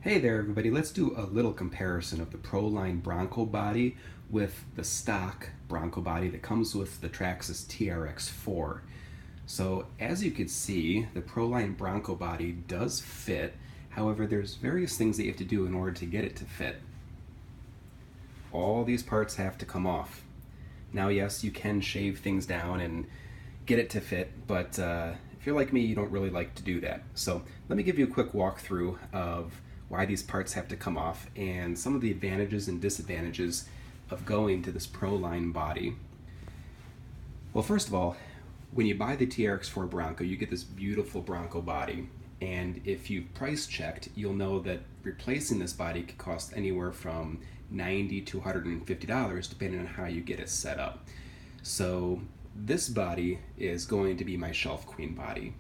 Hey there everybody, let's do a little comparison of the Proline Bronco body with the stock Bronco body that comes with the Traxxas TRX4. So as you can see, the Proline Bronco body does fit, however there's various things that you have to do in order to get it to fit. All these parts have to come off. Now yes, you can shave things down and get it to fit, but if you're like me, you don't really like to do that. So let me give you a quick walkthrough of why these parts have to come off and some of the advantages and disadvantages of going to this Proline body. Well, first of all, when you buy the TRX4 Bronco, you get this beautiful Bronco body, and if you've price checked, you'll know that replacing this body could cost anywhere from $90 to $150 depending on how you get it set up. So this body is going to be my shelf queen body.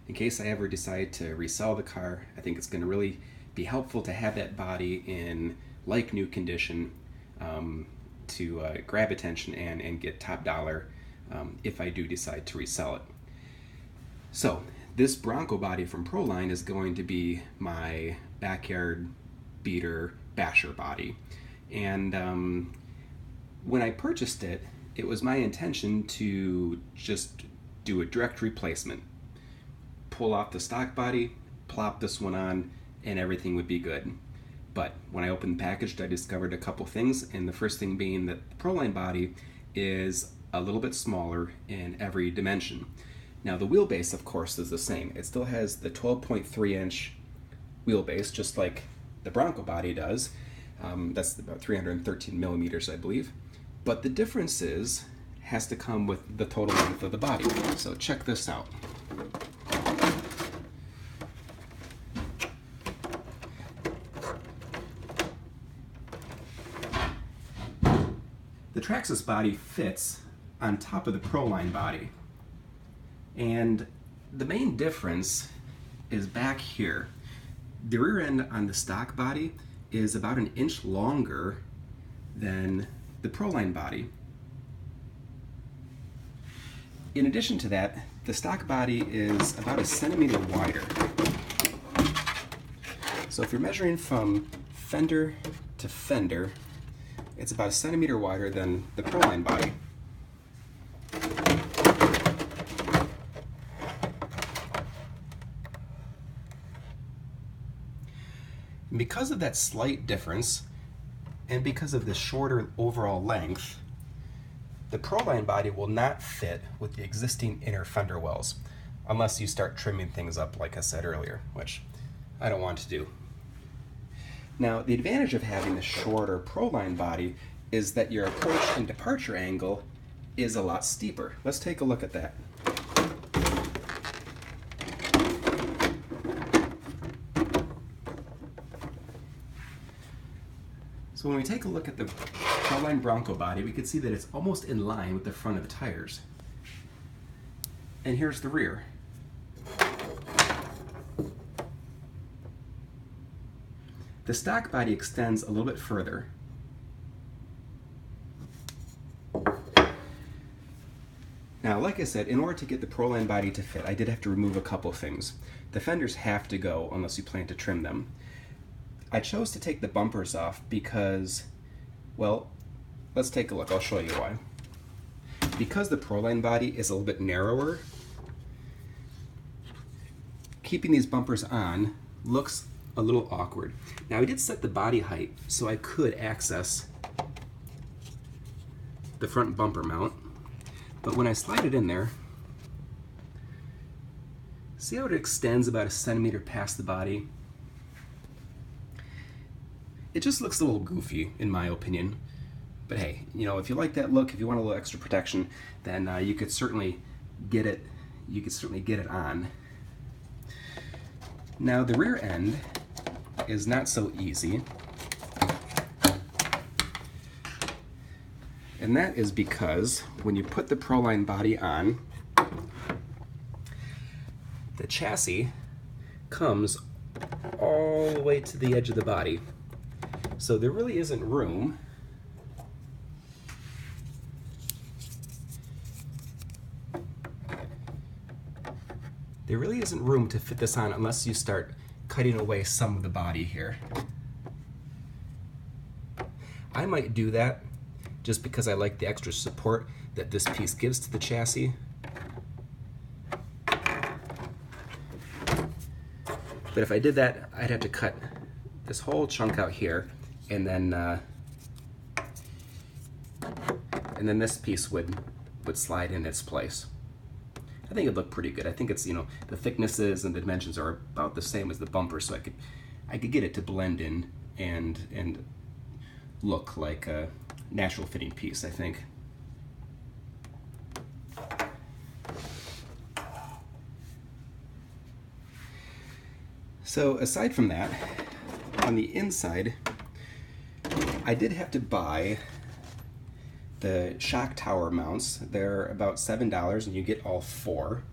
In case I ever decide to resell the car, I think it's going to really be helpful to have that body in like new condition to grab attention and get top dollar if I do decide to resell it. So this Bronco body from Proline is going to be my backyard beater basher body, and when I purchased it, it was my intention to just do a direct replacement, pull off the stock body, plop this one on, and everything would be good. But when I opened the package, I discovered a couple things, and the first thing being that the Proline body is a little bit smaller in every dimension. Now the wheelbase, of course, is the same. It still has the 12.3 inch wheelbase, just like the Bronco body does. That's about 313 millimeters, I believe. But the difference has to come with the total length of the body. So check this out. The Traxxas body fits on top of the Proline body, and the main difference is back here. The rear end on the stock body is about an inch longer than the Proline body. In addition to that, the stock body is about a centimeter wider. So if you're measuring from fender to fender, it's about a centimeter wider than the Proline body. And because of that slight difference, and because of the shorter overall length, the Proline body will not fit with the existing inner fender wells, unless you start trimming things up like I said earlier, which I don't want to do. Now, the advantage of having the shorter Proline body is that your approach and departure angle is a lot steeper. Let's take a look at that. So when we take a look at the Proline Bronco body, we can see that it's almost in line with the front of the tires. And here's the rear. The stock body extends a little bit further. Now, like I said, in order to get the Proline body to fit, I did have to remove a couple things. The fenders have to go unless you plan to trim them. I chose to take the bumpers off because, well, let's take a look. I'll show you why. Because the Proline body is a little bit narrower, keeping these bumpers on looks a little awkward. Now, I did set the body height so I could access the front bumper mount, but when I slide it in there, see how it extends about a centimeter past the body? It just looks a little goofy in my opinion, but hey, you know, if you like that look, if you want a little extra protection, then you could certainly get it. You could certainly get it on. Now the rear end is not so easy, and that is because when you put the Proline body on, the chassis comes all the way to the edge of the body. So there really isn't room to fit this on unless you start cutting away some of the body here. I might do that just because I like the extra support that this piece gives to the chassis. But if I did that, I'd have to cut this whole chunk out here, and then this piece would slide in its place. I think it'd look pretty good. I think it's, you know, the thicknesses and the dimensions are about the same as the bumper, so I could get it to blend in and look like a natural fitting piece, I think. So aside from that, on the inside, I did have to buy the shock tower mounts. They're about $7 and you get all 4.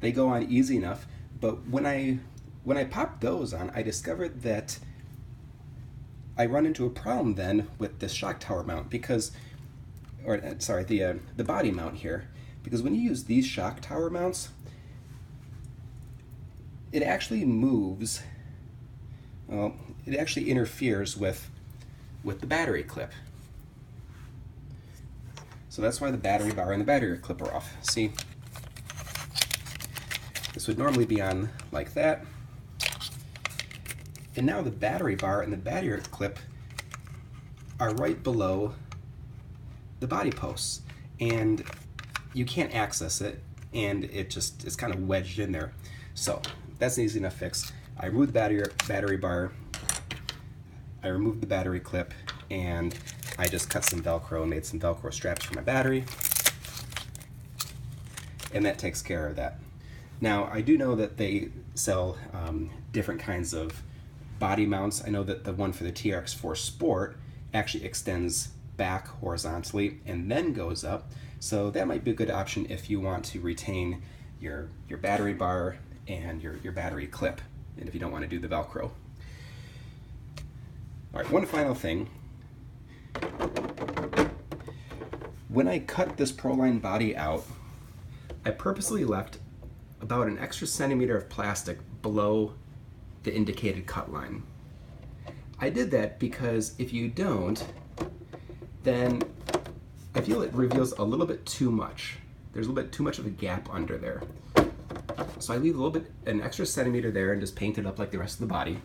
They go on easy enough, but when I popped those on, I discovered that I run into a problem then with this shock tower mount because, or sorry, the body mount here, because when you use these shock tower mounts, it actually moves, well, it actually interferes with the battery clip. So that's why the battery bar and the battery clip are off. See, this would normally be on like that. And now the battery bar and the battery clip are right below the body posts. And you can't access it, and it's kind of wedged in there. So that's an easy enough fix. I removed the battery bar, I removed the battery clip, and I just cut some Velcro and made some Velcro straps for my battery. And that takes care of that. Now, I do know that they sell different kinds of body mounts. I know that the one for the TRX4 Sport actually extends back horizontally and then goes up. So that might be a good option if you want to retain your battery bar and your battery clip, and if you don't want to do the Velcro. All right, one final thing. When I cut this Proline body out, I purposely left about an extra centimeter of plastic below the indicated cut line. I did that because if you don't, then I feel it reveals a little bit too much. There's a little bit too much of a gap under there. So I leave a little bit, an extra centimeter there, and just paint it up like the rest of the body.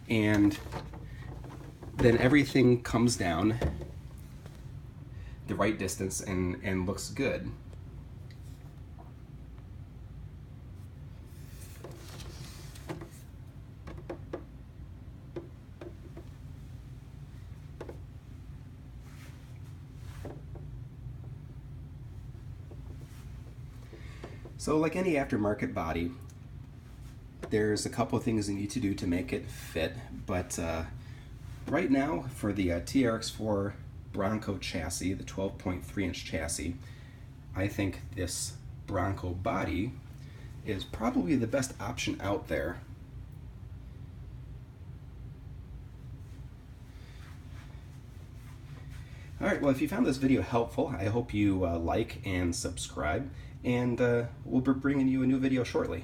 And then everything comes down the right distance and looks good. So like any aftermarket body, there's a couple of things you need to do to make it fit, but right now for the TRX4 Bronco chassis, the 12.3-inch chassis, I think this Bronco body is probably the best option out there. Alright, well, if you found this video helpful, I hope you like and subscribe, and we'll be bringing you a new video shortly.